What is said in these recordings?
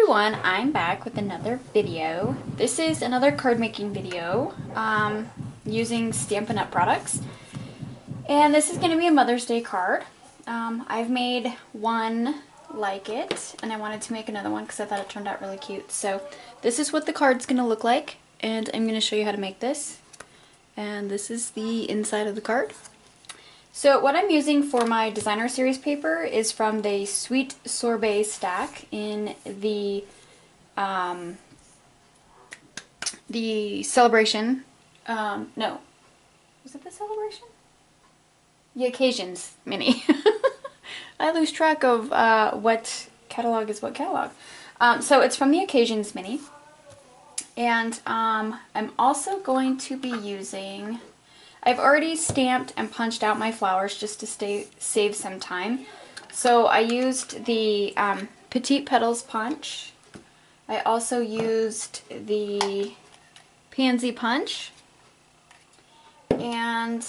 everyone, I'm back with another video. This is another card making video using Stampin' Up! Products. And this is going to be a Mother's Day card. I've made one like it, and I wanted to make another one because I thought it turned out really cute. So this is what the card's going to look like, and I'm going to show you how to make this. And this is the inside of the card. So what I'm using for my designer series paper is from the Sweet Sorbet stack in the Celebration. No, was it the Celebration? The Occasions mini. I lose track of what catalog is what catalog. So it's from the Occasions mini, and I'm also going to be using. I've already stamped and punched out my flowers just to save some time. So I used the Petite Petals punch. I also used the Pansy punch and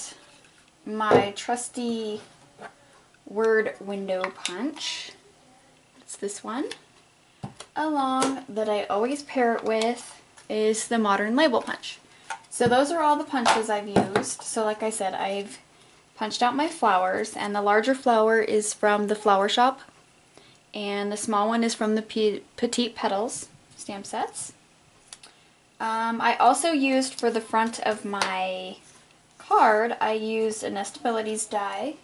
my trusty word window punch. It's this one. Along that I always pair it with is the modern label punch. So those are all the punches I've used. So like I said, I've punched out my flowers, and the larger flower is from the Flower Shop, and the small one is from the Petite Petals stamp sets. I also used for the front of my card, I used a Nestabilities die,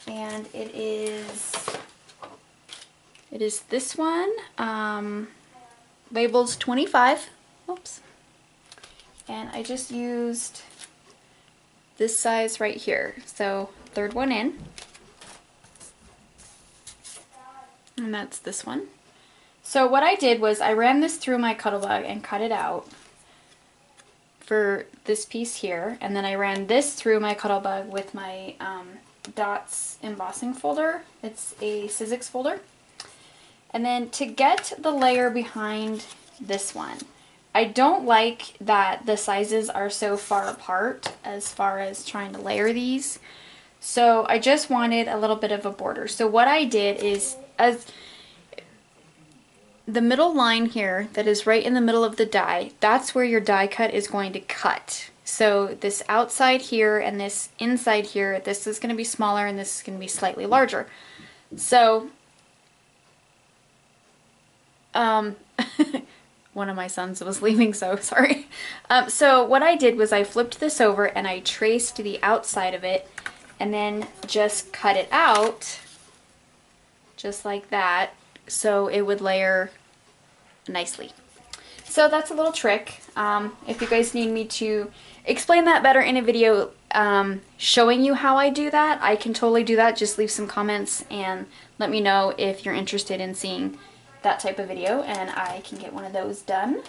and it is this one, labeled 25. Oops. And I just used this size right here. So third one in. And that's this one. So what I did was I ran this through my Cuttlebug and cut it out for this piece here. And then I ran this through my Cuttlebug with my Dots embossing folder. It's a Sizzix folder. And then to get the layer behind this one, I don't like that the sizes are so far apart as far as trying to layer these. So I just wanted a little bit of a border. So what I did is, as the middle line here that is right in the middle of the die, that's where your die cut is going to cut. So this outside here and this inside here, this is going to be smaller and this is going to be slightly larger. So one of my sons was leaving, so sorry. So what I did was I flipped this over and I traced the outside of it and then just cut it out just like that so it would layer nicely. So that's a little trick. If you guys need me to explain that better in a video showing you how I do that, I can totally do that. Just leave some comments and let me know if you're interested in seeing that type of video, and I can get one of those done.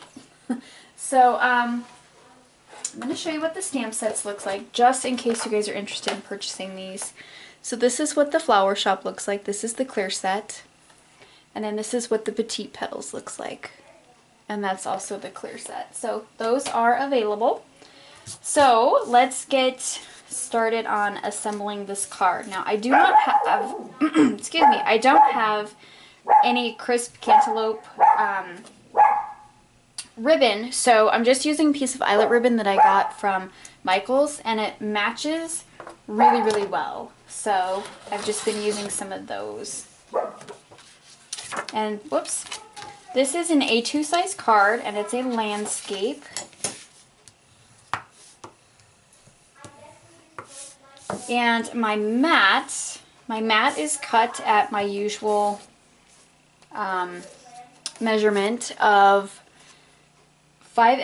So I'm going to show you what the stamp sets looks like, just in case you guys are interested in purchasing these. So this is what the Flower Shop looks like. This is the clear set. And then this is what the Petite Petals looks like. And that's also the clear set. So those are available. So let's get started on assembling this card. Now I do not have, excuse me, I don't have any crisp cantaloupe ribbon, so I'm just using a piece of eyelet ribbon that I got from Michael's, and it matches really well. So I've just been using some of those. And whoops, this is an A2 size card, and it's a landscape. And my mat is cut at my usual measurement of 5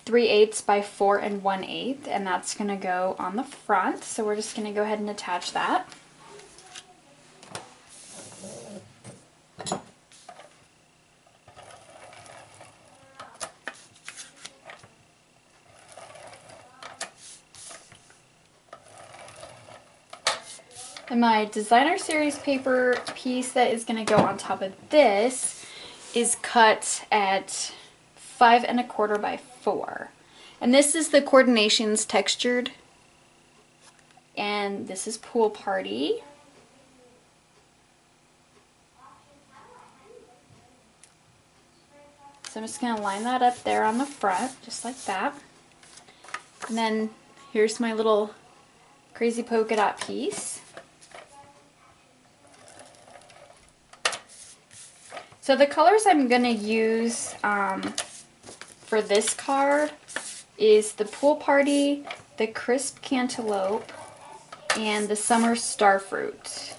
3/8 by 4 1/8, and that's going to go on the front. So we're just going to go ahead and attach that. And my designer series paper piece that is going to go on top of this is cut at 5 1/4 by 4. And this is the Coordinations textured. And this is Pool Party. So I'm just going to line that up there on the front, just like that. And then here's my little crazy polka dot piece. So the colors I'm going to use for this card is the Pool Party, the Crisp Cantaloupe, and the Summer Starfruit.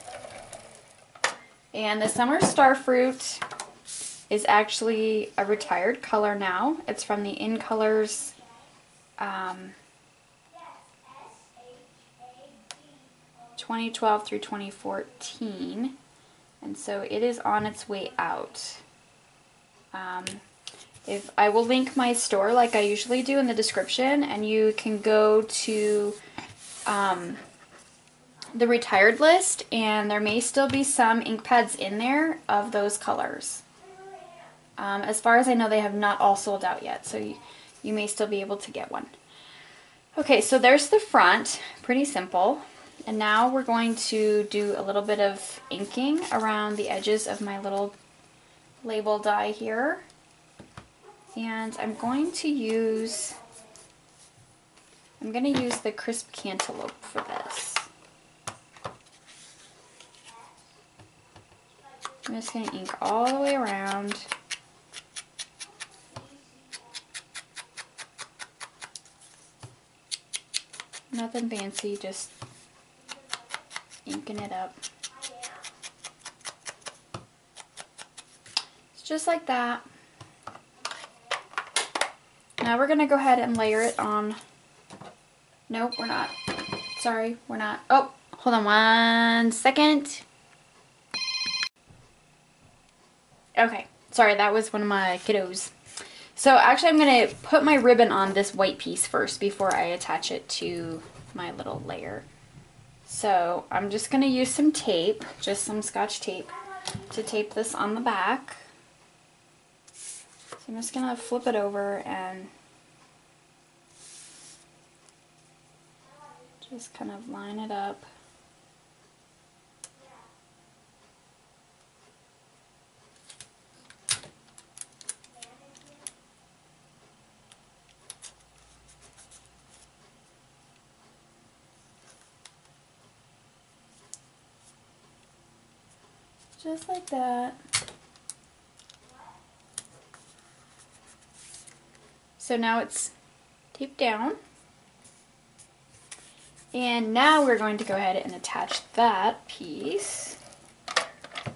And the Summer Starfruit is actually a retired color now. It's from the In Colors 2012 through 2014. And so it is on its way out. If I will link my store like I usually do in the description, and you can go to the retired list, and there may still be some ink pads in there of those colors. As far as I know, they have not all sold out yet, so you may still be able to get one. Okay, so there's the front, pretty simple. And now we're going to do a little bit of inking around the edges of my little label die here. And I'm going to use the Crisp Cantaloupe for this. I'm just going to ink all the way around. Nothing fancy, just inking it up. It's just like that. Now we're going to go ahead and layer it on. Nope, we're not. Sorry, we're not. Oh, hold on one second. Okay, sorry, that was one of my kiddos. So actually I'm going to put my ribbon on this white piece first before I attach it to my little layer. So I'm just going to use some tape, just some Scotch tape, to tape this on the back. So I'm just going to flip it over and just kind of line it up. Just like that. So now it's taped down. And now we're going to go ahead and attach that piece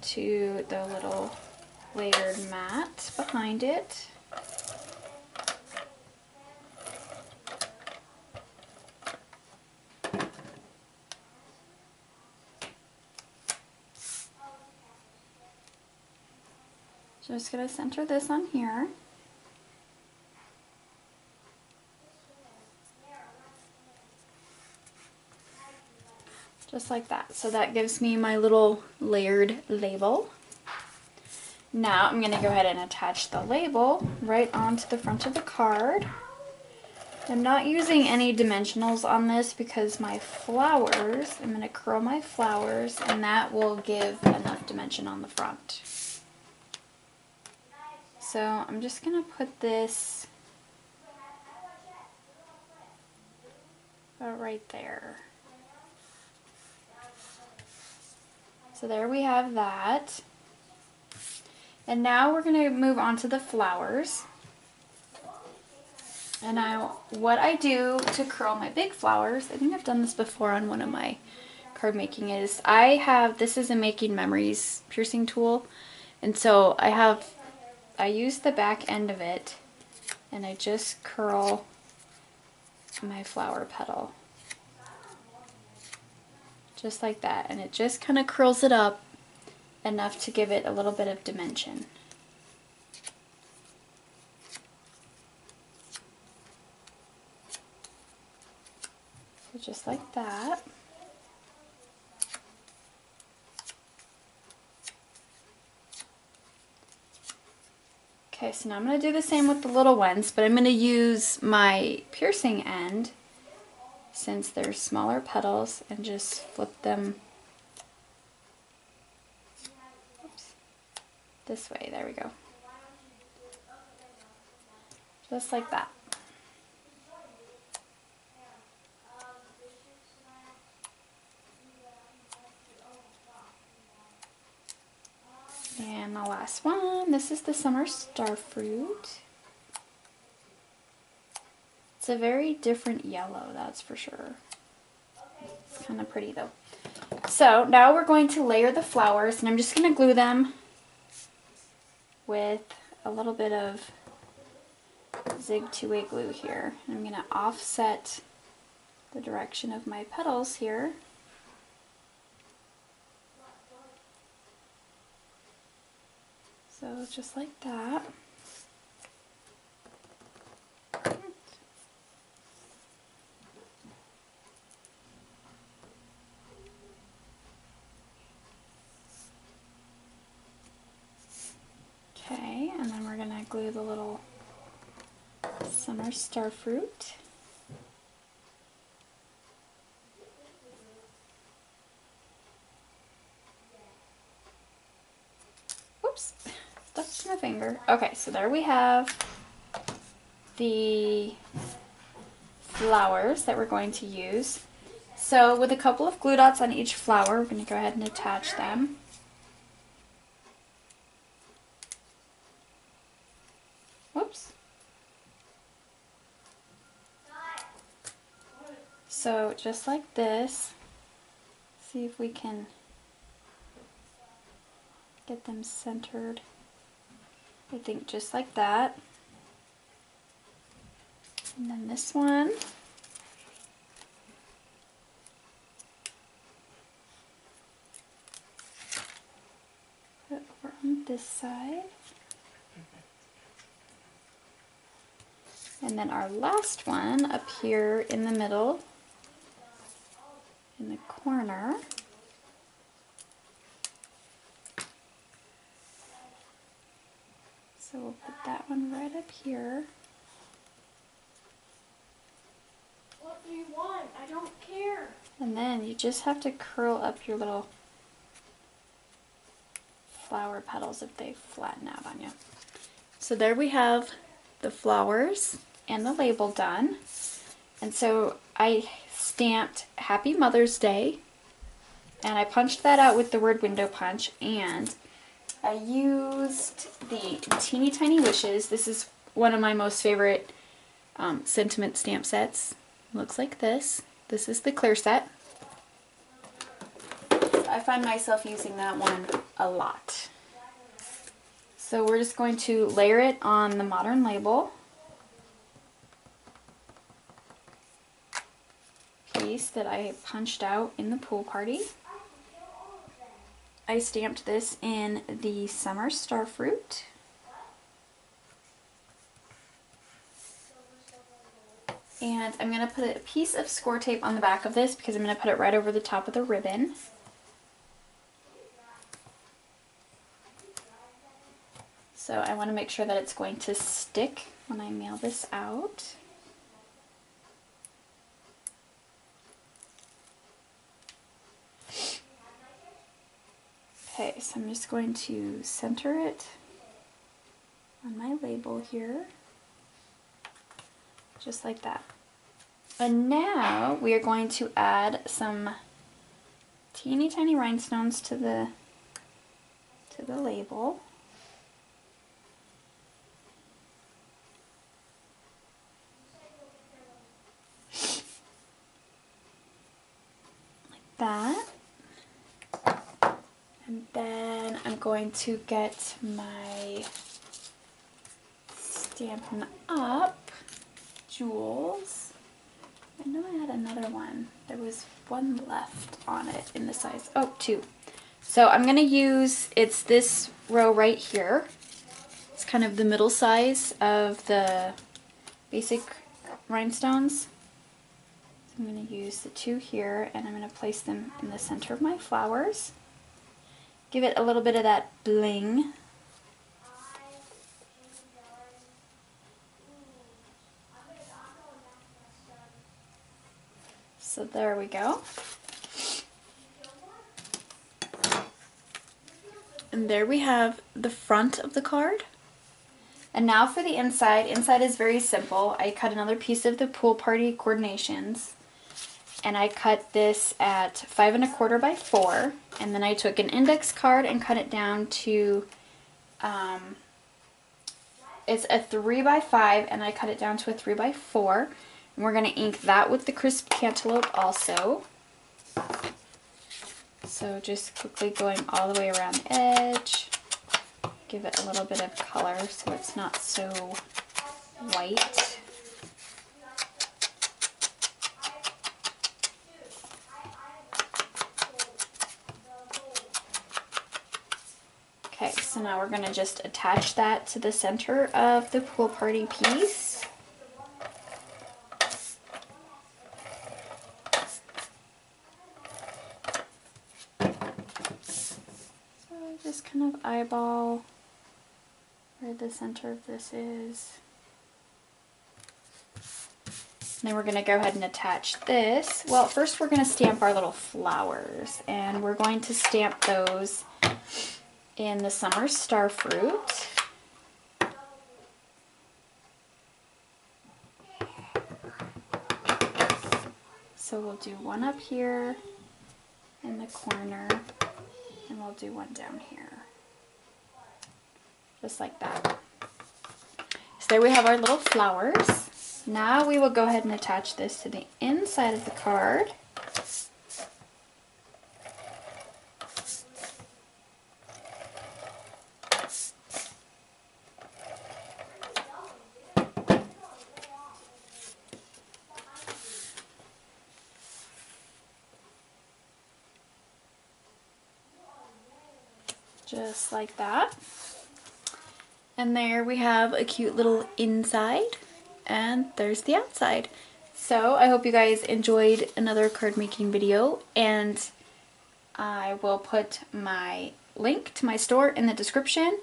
to the little layered mat behind it. Just going to center this on here. Just like that. So that gives me my little layered label. Now I'm going to go ahead and attach the label right onto the front of the card. I'm not using any dimensionals on this because my flowers, I'm going to curl my flowers, and that will give enough dimension on the front. So I'm just going to put this right there. So there we have that. And now we're going to move on to the flowers. And what I do to curl my big flowers, I think I've done this before on one of my card making, is this is a Making Memories piercing tool. And so I use the back end of it, and I just curl my flower petal. Just like that. And it just kind of curls it up enough to give it a little bit of dimension. So just like that. Okay, so now I'm going to do the same with the little ones, but I'm going to use my piercing end, since they're smaller petals, and just flip them this way. There we go. just like that. And the last one, this is the Summer Starfruit. It's a very different yellow, that's for sure. It's kind of pretty though. So now we're going to layer the flowers, and I'm just going to glue them with a little bit of Zig 2-way glue here. I'm going to offset the direction of my petals here. So just like that. Okay, and then we're going to glue the little Summer Starfruit. Oops, stuck to my finger. Okay, so there we have the flowers that we're going to use. So with a couple of glue dots on each flower, we're going to go ahead and attach them. Whoops. So just like this, see if we can get them centered. I think just like that. And then this one. Put it over on this side. And then our last one up here in the middle, in the corner. So we'll put that one right up here. What do you want? I don't care. And then you just have to curl up your little flower petals if they flatten out on you. So there we have the flowers and the label done. And so I stamped Happy Mother's Day, and I punched that out with the word window punch, and I used the Teeny Tiny Wishes. This is one of my most favorite sentiment stamp sets. It looks like this. This is the clear set. I find myself using that one a lot. So we're just going to layer it on the modern label piece that I punched out in the pool party. I stamped this in the Summer Starfruit. And I'm going to put a piece of score tape on the back of this because I'm going to put it right over the top of the ribbon. So I want to make sure that it's going to stick when I mail this out. Okay, so I'm just going to center it on my label here, just like that. And now we are going to add some teeny tiny rhinestones to the label. Like that. And then I'm going to get my Stampin' Up! Jewels. I know I had another one. There was one left on it in the size. Oh, two. So I'm going to use, it's this row right here. It's kind of the middle size of the basic rhinestones. So I'm going to use the two here, and I'm going to place them in the center of my flowers. Give it a little bit of that bling. So there we go. And there we have the front of the card. And now for the inside. Inside is very simple. I cut another piece of the pool party coordinations. And I cut this at 5 1/4 by 4. And then I took an index card and cut it down to, it's a 3 by 5, and I cut it down to a 3 by 4. And we're going to ink that with the crisp cantaloupe also. So just quickly going all the way around the edge. Give it a little bit of color so it's not so white. Okay, so now we're going to just attach that to the center of the pool party piece. So just kind of eyeball where the center of this is. And then we're going to go ahead and attach this. Well, first we're going to stamp our little flowers, and we're going to stamp those in the summer Starfruit. So we'll do one up here in the corner, and we'll do one down here. Just like that. So there we have our little flowers. Now we will go ahead and attach this to the inside of the card. Just like that. And there we have a cute little inside, and there's the outside. So I hope you guys enjoyed another card making video, and I will put my link to my store in the description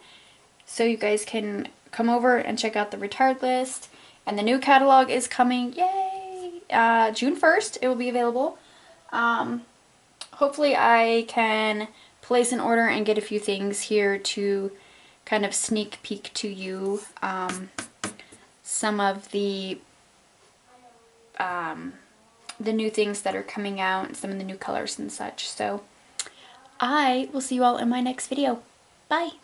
so you guys can come over and check out the retired list. And the new catalog is coming, yay! June 1st it will be available. Hopefully I can place an order and get a few things here to kind of sneak peek to you some of the new things that are coming out and some of the new colors and such. So I will see you all in my next video. Bye!